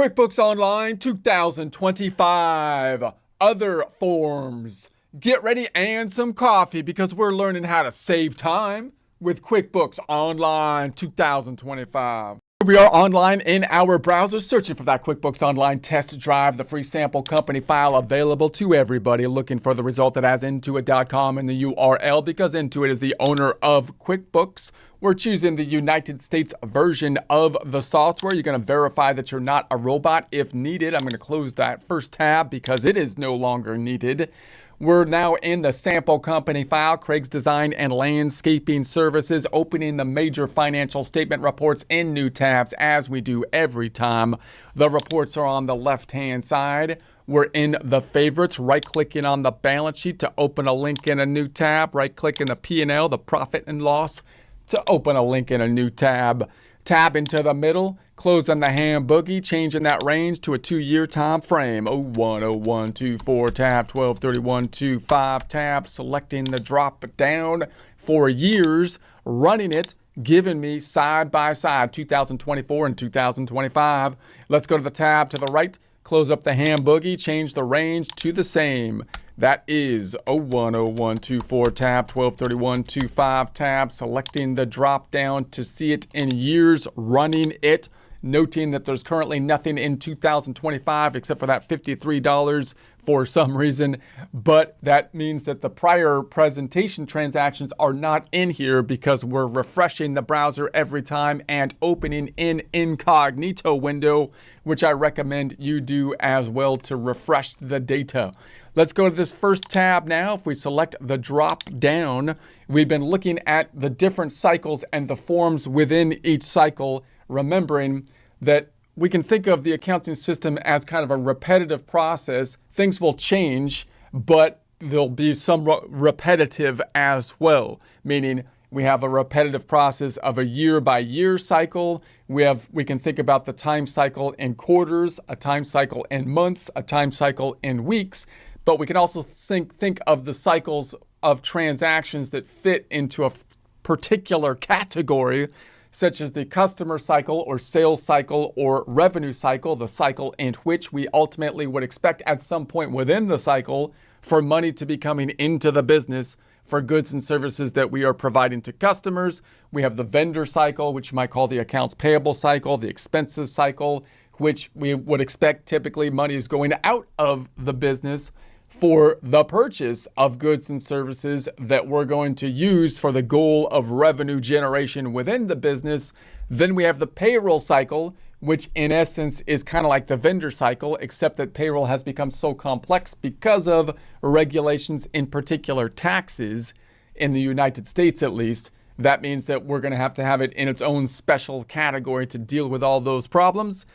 QuickBooks Online 2025. Other forms. Get ready and some coffee because we're learning how to save time with QuickBooks Online 2025. We are online in our browser searching for that QuickBooks Online test drive, the free sample company file available to everybody looking for the result that has Intuit.com in the URL because Intuit is the owner of QuickBooks. We're choosing the United States version of the software. You're going to verify that you're not a robot if needed. I'm going to close that first tab because it is no longer needed. We're now in the sample company file, Craig's Design and Landscaping Services, opening the major financial statement reports in new tabs as we do every time. The reports are on the left-hand side. We're in the favorites, right-clicking on the balance sheet to open a link in a new tab, right-click in the P&L, the profit and loss, to open a link in a new tab. Tab into the middle, close on the hand boogie, changing that range to a 2-year time frame. 01/01/24 tab 12/31/25 tab, selecting the drop down for years, running it, giving me side by side 2024 and 2025. Let's go to the tab to the right, close up the hand boogie, change the range to the same. That is 01/01/24 tab 12/31/25 tab, selecting the drop down to see it in years, running it, noting that there's currently nothing in 2025 except for that $53 for some reason, but that means that the prior presentation transactions are not in here because we're refreshing the browser every time and opening in incognito window, which I recommend you do as well to refresh the data. Let's go to this first tab now. If we select the drop down, we've been looking at the different cycles and the forms within each cycle, remembering that we can think of the accounting system as kind of a repetitive process. Things will change, but there'll be some repetitive as well, meaning we have a repetitive process of a year-by-year cycle. We can think about the time cycle in quarters, a time cycle in months, a time cycle in weeks, but we can also think of the cycles of transactions that fit into a particular category, such as the customer cycle or sales cycle or revenue cycle, the cycle in which we ultimately would expect at some point within the cycle for money to be coming into the business for goods and services that we are providing to customers. We have the vendor cycle, which you might call the accounts payable cycle, the expenses cycle, which we would expect typically money is going out of the business for the purchase of goods and services that we're going to use for the goal of revenue generation within the business. Then we have the payroll cycle, which in essence is kind of like the vendor cycle, except that payroll has become so complex because of regulations, in particular taxes in the United States at least. That means that we're going to have it in its own special category to deal with all those problems.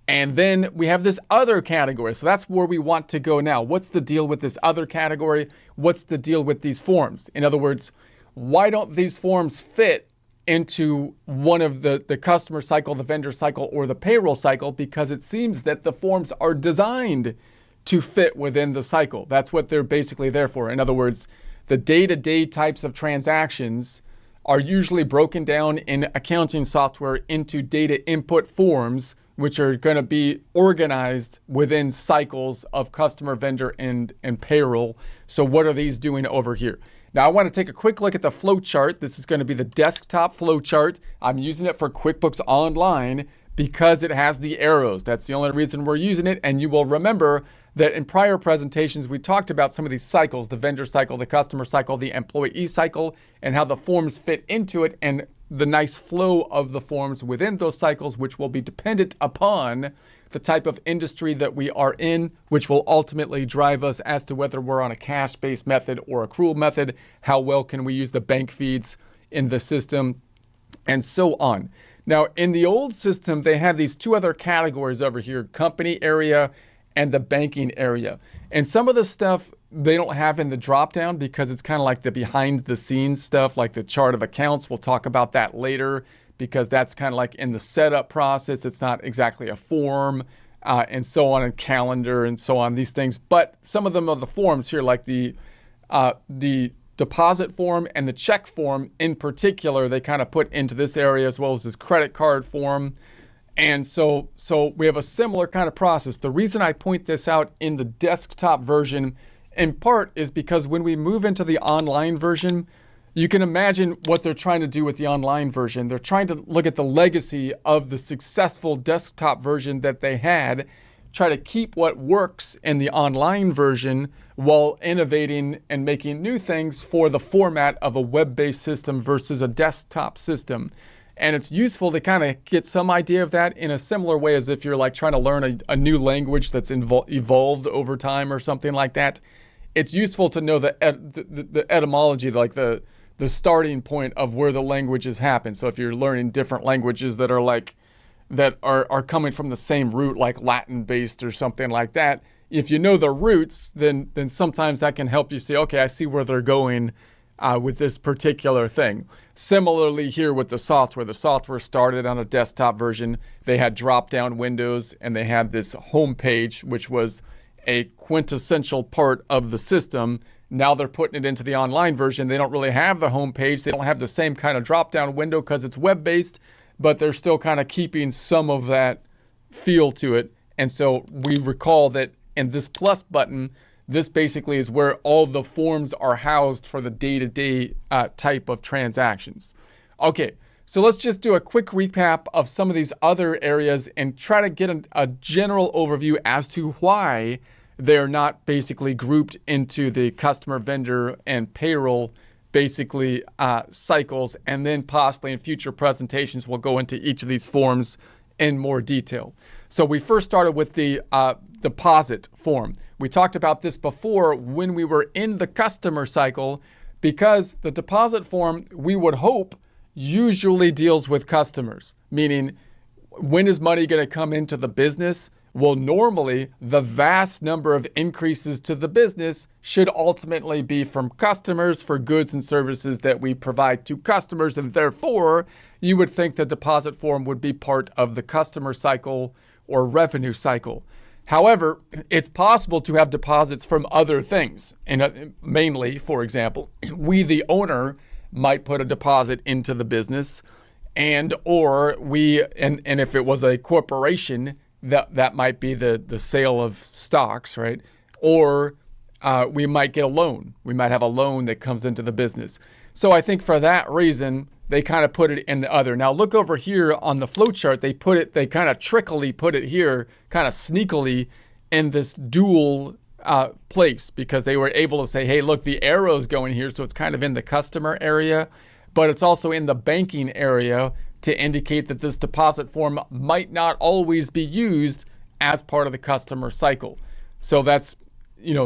And then we have this other category. So that's where we want to go now. What's the deal with this other category? What's the deal with these forms? In other words, why don't these forms fit into one of the customer cycle, the vendor cycle, or the payroll cycle? Because it seems that the forms are designed to fit within the cycle. That's what they're basically there for. In other words, the day-to-day types of transactions are usually broken down in accounting software into data input forms, which are going to be organized within cycles of customer, vendor, and payroll. So what are these doing over here? Now I want to take a quick look at the flow chart. This is going to be the desktop flow chart. I'm using it for QuickBooks Online because it has the arrows. That's the only reason we're using it. And you will remember that in prior presentations, we talked about some of these cycles, the vendor cycle, the customer cycle, the employee cycle, and how the forms fit into it, and the nice flow of the forms within those cycles, which will be dependent upon the type of industry that we are in, which will ultimately drive us as to whether we're on a cash-based method or accrual method, how well can we use the bank feeds in the system, and so on. Now, in the old system, they had these two other categories over here, company area and the banking area. And some of the stuff they don't have in the drop down because it's kind of like the behind the scenes stuff, like the chart of accounts. We'll talk about that later because that's kind of like in the setup process. It's not exactly a form and so on, and calendar and so on, these things. But some of them are the forms here, like the deposit form and the check form in particular, they kind of put into this area, as well as this credit card form And so we have a similar kind of process. The reason I point this out in the desktop version, in part, is because when we move into the online version, you can imagine what they're trying to do with the online version. They're trying to look at the legacy of the successful desktop version that they had, try to keep what works in the online version while innovating and making new things for the format of a web-based system versus a desktop system. And it's useful to kind of get some idea of that in a similar way as if you're like trying to learn a new language that's evolved over time or something like that. It's useful to know the etymology, like the starting point of where the languages happen. So if you're learning different languages that are coming from the same root, like Latin based or something like that, if you know the roots, then sometimes that can help you say, okay, I see where they're going with this particular thing. Similarly here with the software started on a desktop version. They had drop-down windows and they had this home page, which was a quintessential part of the system. Now they're putting it into the online version. They don't really have the home page. They don't have the same kind of drop-down window because it's web-based, but they're still kind of keeping some of that feel to it. And so we recall that in this plus button, this basically is where all the forms are housed for the day-to-day type of transactions. Okay, so let's just do a quick recap of some of these other areas and try to get a general overview as to why they're not basically grouped into the customer, vendor, and payroll basically cycles. And then possibly in future presentations, we'll go into each of these forms in more detail. So we first started with the deposit form. We talked about this before when we were in the customer cycle, because the deposit form, we would hope, usually deals with customers, meaning when is money going to come into the business? Well, normally the vast number of increases to the business should ultimately be from customers for goods and services that we provide to customers, and therefore you would think the deposit form would be part of the customer cycle or revenue cycle. However, it's possible to have deposits from other things, and mainly, for example, we, the owner, might put a deposit into the business, and if it was a corporation, that might be the sale of stocks, right? Or we might get a loan. We might have a loan that comes into the business. So I think for that reason, they kind of put it in the other. Now look over here on the flow chart. They kind of trickily put it here, kind of sneakily in this dual place, because they were able to say, hey, look, the arrow's going here, so it's kind of in the customer area, but it's also in the banking area to indicate that this deposit form might not always be used as part of the customer cycle. So that's,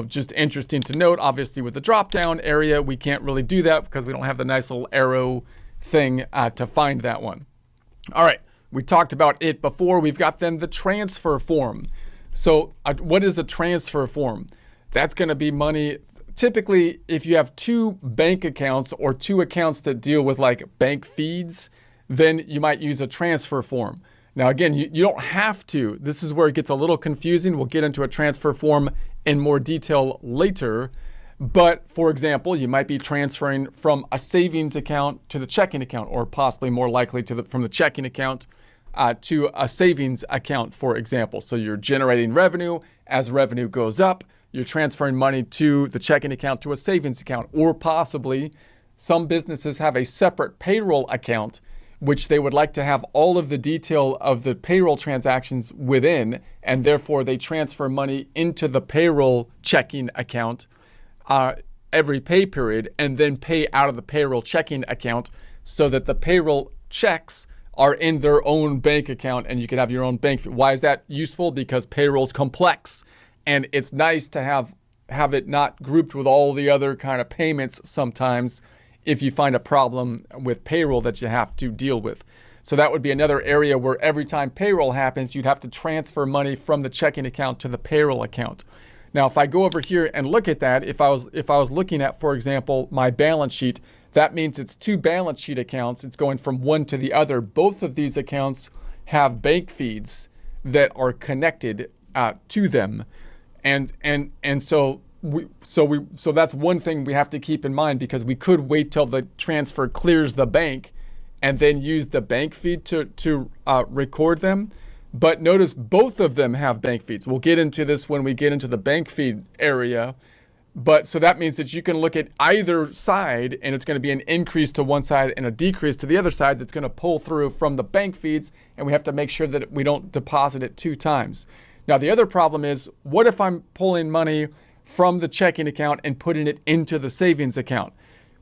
just interesting to note. Obviously with the drop-down area, we can't really do that because we don't have the nice little arrow thing to find that one. All right, we talked about it before. We've got then the transfer form. So what is a transfer form? That's going to be money. Typically, if you have two bank accounts or two accounts that deal with like bank feeds, then you might use a transfer form. Now, again, you don't have to. This is where it gets a little confusing. We'll get into a transfer form in more detail later. But for example, you might be transferring from a savings account to the checking account, or possibly more likely from the checking account to a savings account, for example. So you're generating revenue. As revenue goes up, you're transferring money to the checking account to a savings account, or possibly some businesses have a separate payroll account, which they would like to have all of the detail of the payroll transactions within, and therefore they transfer money into the payroll checking account every pay period, and then pay out of the payroll checking account so that the payroll checks are in their own bank account and you can have your own bank. Why is that useful? Because payroll's complex and it's nice to have it not grouped with all the other kind of payments sometimes if you find a problem with payroll that you have to deal with. So that would be another area where every time payroll happens, you'd have to transfer money from the checking account to the payroll account. Now, if I go over here and look at that, if I was looking at, for example, my balance sheet, that means it's two balance sheet accounts. It's going from one to the other. Both of these accounts have bank feeds that are connected to them, and so that's one thing we have to keep in mind, because we could wait till the transfer clears the bank and then use the bank feed to record them. But notice both of them have bank feeds. We'll get into this when we get into the bank feed area. But so that means that you can look at either side, and it's going to be an increase to one side and a decrease to the other side that's going to pull through from the bank feeds, and we have to make sure that we don't deposit it 2 times. Now, the other problem is, what if I'm pulling money from the checking account and putting it into the savings account?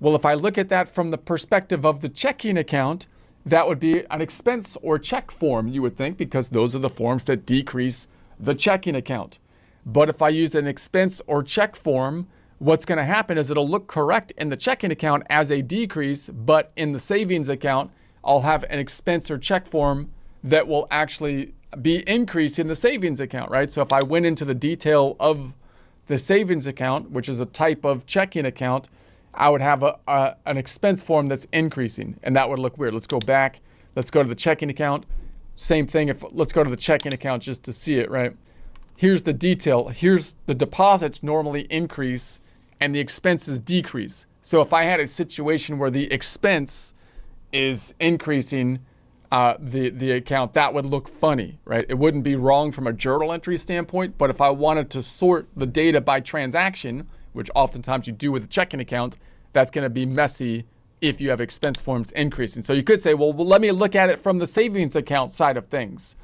Well, if I look at that from the perspective of the checking account, that would be an expense or check form, you would think, because those are the forms that decrease the checking account. But if I use an expense or check form, what's going to happen is it'll look correct in the checking account as a decrease, but in the savings account, I'll have an expense or check form that will actually be increasing the savings account, right? So if I went into the detail of the savings account, which is a type of checking account, I would have an expense form that's increasing, and that would look weird. Let's go back. Let's go to the checking account. Same thing. Let's go to the checking account just to see it, right? Here's the detail. Here's the deposits normally increase and the expenses decrease. So if I had a situation where the expense is increasing the account, that would look funny, right? It wouldn't be wrong from a journal entry standpoint, but if I wanted to sort the data by transaction, which oftentimes you do with a checking account, that's going to be messy if you have expense forms increasing. So you could say, well, let me look at it from the savings account side of things.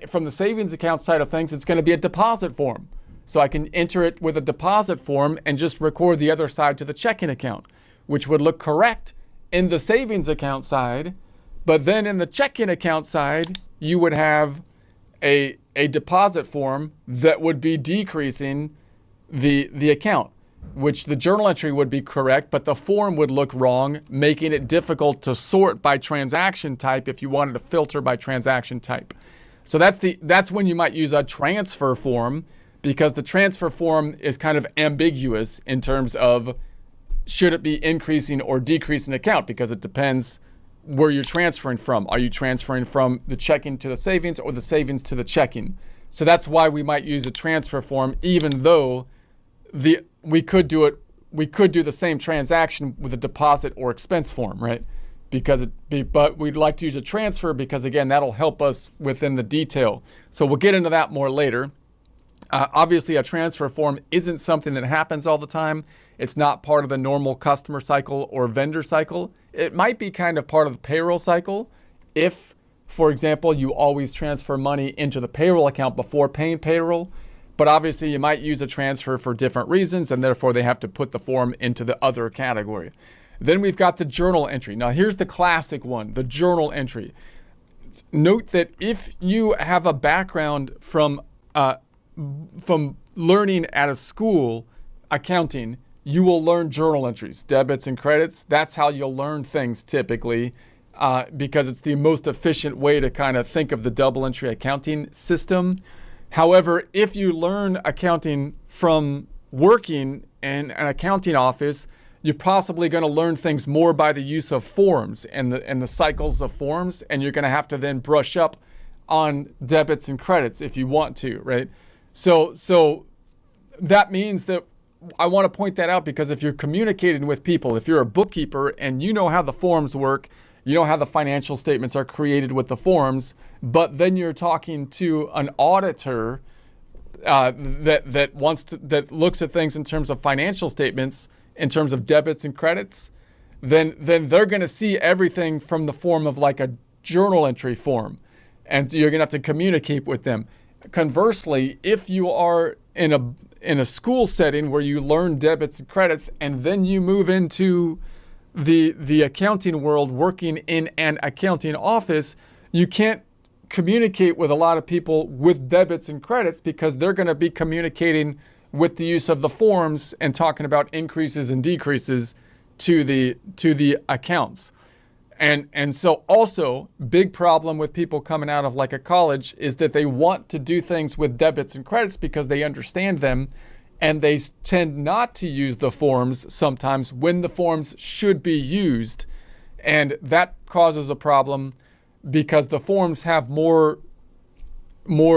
From the savings account side of things, it's going to be a deposit form. So I can enter it with a deposit form and just record the other side to the checking account, which would look correct in the savings account side. But then in the checking account side, you would have a deposit form that would be decreasing the account, which the journal entry would be correct, but the form would look wrong, making it difficult to sort by transaction type if you wanted to filter by transaction type. So that's when you might use a transfer form, because the transfer form is kind of ambiguous in terms of should it be increasing or decreasing account, because it depends where you're transferring from. Are you transferring from the checking to the savings or the savings to the checking? So that's why we might use a transfer form, even though we could do the same transaction with a deposit or expense form, right? But we'd like to use a transfer because, again, that'll help us within the detail. So we'll get into that more later. Obviously, a transfer form isn't something that happens all the time. It's not part of the normal customer cycle or vendor cycle. It might be kind of part of the payroll cycle if, for example, you always transfer money into the payroll account before paying payroll. But obviously, you might use a transfer for different reasons, and therefore they have to put the form into the other category. Then we've got the journal entry. Now, here's the classic one, the journal entry. Note that if you have a background from learning at a school, accounting, you will learn journal entries, debits and credits. That's how you'll learn things typically, because it's the most efficient way to kind of think of the double entry accounting system. However, if you learn accounting from working in an accounting office, you're possibly going to learn things more by the use of forms and the cycles of forms, and you're going to have to then brush up on debits and credits if you want to, right? So that means that I want to point that out, because if you're communicating with people, if you're a bookkeeper and you know how the forms work, you know how the financial statements are created with the forms, but then you're talking to an auditor that looks at things in terms of financial statements, in terms of debits and credits, then they're going to see everything from the form of like a journal entry form, and you're going to have to communicate with them. Conversely, if you are in a school setting where you learn debits and credits, and then you move into the accounting world working in an accounting office, you can't communicate with a lot of people with debits and credits, because they're going to be communicating with the use of the forms and talking about increases and decreases to the accounts. And so also, big problem with people coming out of like a college is that they want to do things with debits and credits because they understand them, and they tend not to use the forms sometimes when the forms should be used. And that causes a problem because the forms have more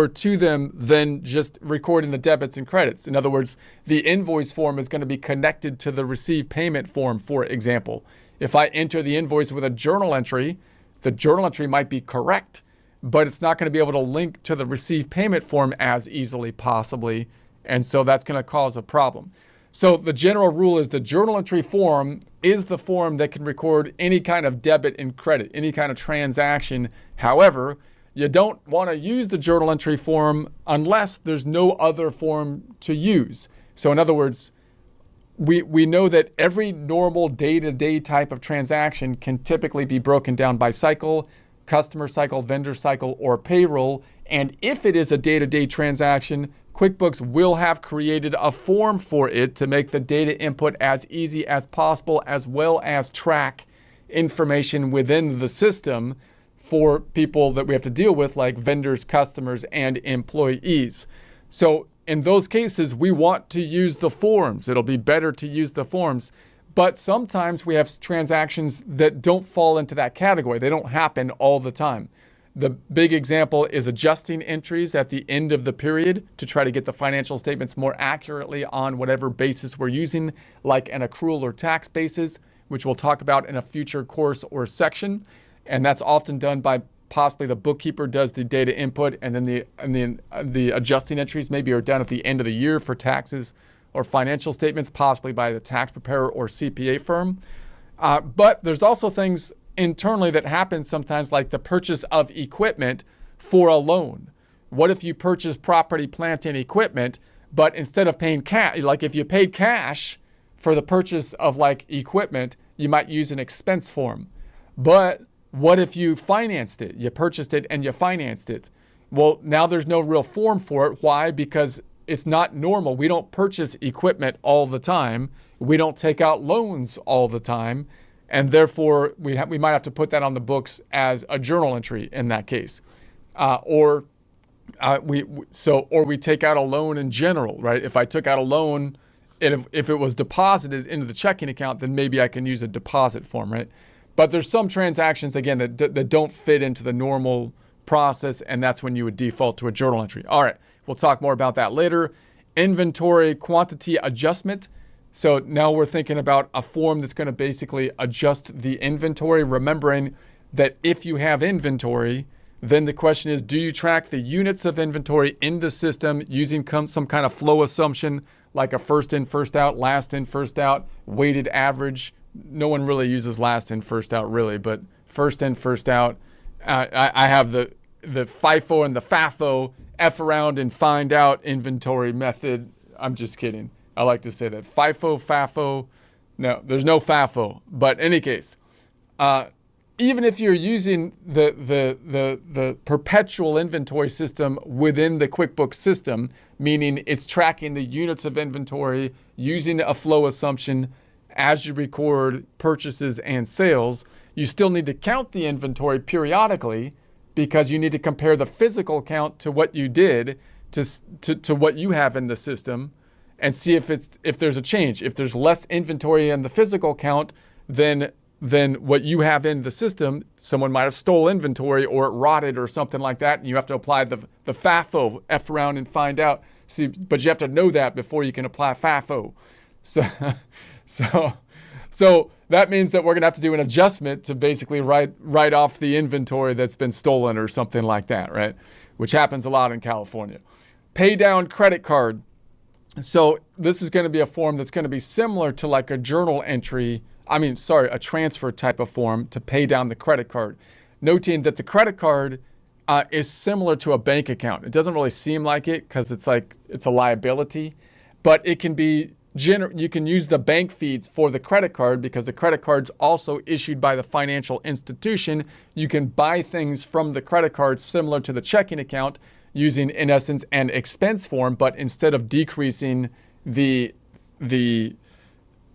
to them than just recording the debits and credits. In other words, the invoice form is going to be connected to the receive payment form, for example. If I enter the invoice with a journal entry, the journal entry might be correct, but it's not going to be able to link to the receive payment form as easily possibly. And so that's going to cause a problem. So the general rule is the journal entry form is the form that can record any kind of debit and credit, any kind of transaction. However, you don't want to use the journal entry form unless there's no other form to use. So in other words, we know that every normal day-to-day type of transaction can typically be broken down by cycle, customer cycle, vendor cycle, or payroll. And if it is a day-to-day transaction, QuickBooks will have created a form for it to make the data input as easy as possible, as well as track information within the system for people that we have to deal with, like vendors, customers, and employees. So in those cases, we want to use the forms. It'll be better to use the forms. But sometimes we have transactions that don't fall into that category. They don't happen all the time. The big example is adjusting entries at the end of the period to try to get the financial statements more accurately on whatever basis we're using, like an accrual or tax basis, which we'll talk about in a future course or section. And that's often done by possibly the bookkeeper does the data input, and then the adjusting entries maybe are done at the end of the year for taxes or financial statements, possibly by the tax preparer or CPA firm. But there's also things internally that happen sometimes, like the purchase of equipment for a loan. What if you purchase property, plant, and equipment, but instead of paying cash, like if you paid cash for the purchase of like equipment, you might use an expense form. But what if you financed it? You purchased it and you financed it. Well, now there's no real form for it. Why? Because it's not normal. We don't purchase equipment all the time. We don't take out loans all the time. And therefore, we might have to put that on the books as a journal entry in that case. Or we take out a loan in general, right? If I took out a loan, and if it was deposited into the checking account, then maybe I can use a deposit form, right? But there's some transactions, again, that don't fit into the normal process, and that's when you would default to a journal entry. All right, we'll talk more about that later. Inventory quantity adjustment. So now we're thinking about a form that's going to basically adjust the inventory, remembering that if you have inventory, then the question is, do you track the units of inventory in the system using some kind of flow assumption, like a first in, first out, last in, first out, weighted average? No one really uses last in, first out, really, but first in, first out. I have the FIFO and the FAFO, F around and find out inventory method. I'm just kidding. I like to say that. FIFO, FAFO. No, there's no FAFO. But in any case, even if you're using the perpetual inventory system within the QuickBooks system, meaning it's tracking the units of inventory using a flow assumption as you record purchases and sales, you still need to count the inventory periodically because you need to compare the physical count to what you did to what you have in the system and see if there's a change. If there's less inventory in the physical count than what you have in the system, someone might have stole inventory or it rotted or something like that, and you have to apply the FAFO, F around and find out. See, but you have to know that before you can apply FAFO. So that means that we're going to have to do an adjustment to basically write off the inventory that's been stolen or something like that, right? Which happens a lot in California. Pay down credit card. So this is going to be a form that's going to be similar to like a journal entry, a transfer type of form to pay down the credit card. Noting that the credit card is similar to a bank account. It doesn't really seem like it because it's a liability, but it can be you can use the bank feeds for the credit card because the credit card's also issued by the financial institution. You can buy things from the credit card similar to the checking account using, in essence, an expense form, but instead of decreasing the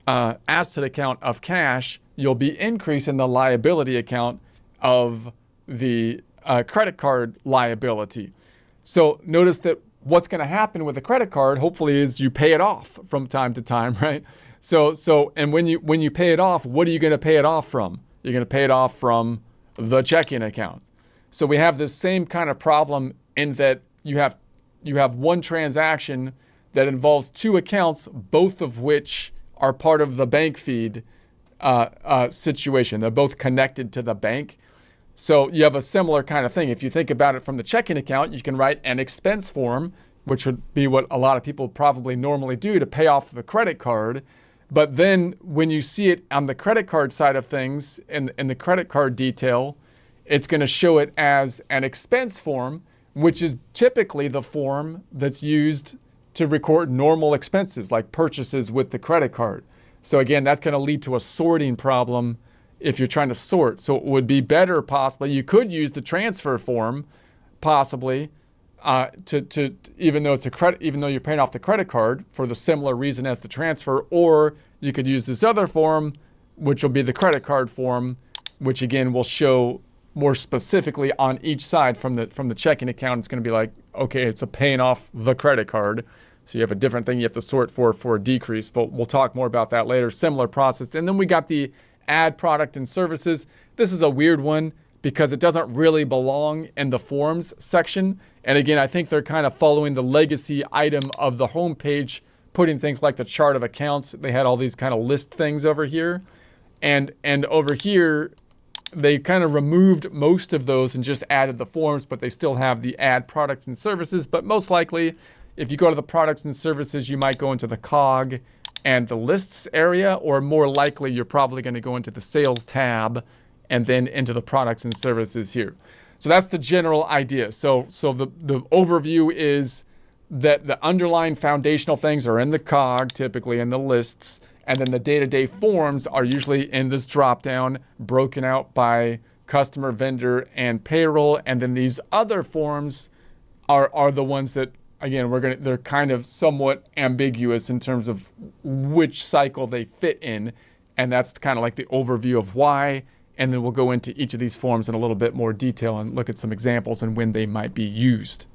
asset account of cash, you'll be increasing the liability account of the credit card liability. So notice that what's going to happen with a credit card, hopefully, is you pay it off from time to time, right? And when you pay it off, what are you going to pay it off from? You're going to pay it off from the checking account. So we have this same kind of problem in that you have one transaction that involves two accounts, both of which are part of the bank feed situation. They're both connected to the bank. So you have a similar kind of thing. If you think about it from the checking account, you can write an expense form, which would be what a lot of people probably normally do to pay off the credit card. But then when you see it on the credit card side of things, in the credit card detail, it's going to show it as an expense form, which is typically the form that's used to record normal expenses like purchases with the credit card. So again, that's going to lead to a sorting problem if you're trying to sort. So it would be better possibly, you could use the transfer form possibly to even though it's a credit, even though you're paying off the credit card for the similar reason as the transfer, or you could use this other form, which will be the credit card form, which again will show more specifically on each side from the checking account. It's going to be like, okay, it's a paying off the credit card. So you have a different thing you have to sort for a decrease, but we'll talk more about that later. Similar process. And then we got the add product and services. This is a weird one because it doesn't really belong in the forms section. And again, I think they're kind of following the legacy item of the homepage, putting things like the chart of accounts. They had all these kind of list things over here. And over here, they kind of removed most of those and just added the forms, but they still have the add products and services. But most likely, if you go to the products and services, you might go into the cog and the lists area, or more likely, you're probably going to go into the sales tab and then into the products and services here. So that's the general idea. So the overview is that the underlying foundational things are in the cog, typically in the lists, and then the day-to-day forms are usually in this drop-down, broken out by customer, vendor, and payroll. And then these other forms are the ones that, again, they're kind of somewhat ambiguous in terms of which cycle they fit in. And that's kind of like the overview of why. And then we'll go into each of these forms in a little bit more detail and look at some examples and when they might be used.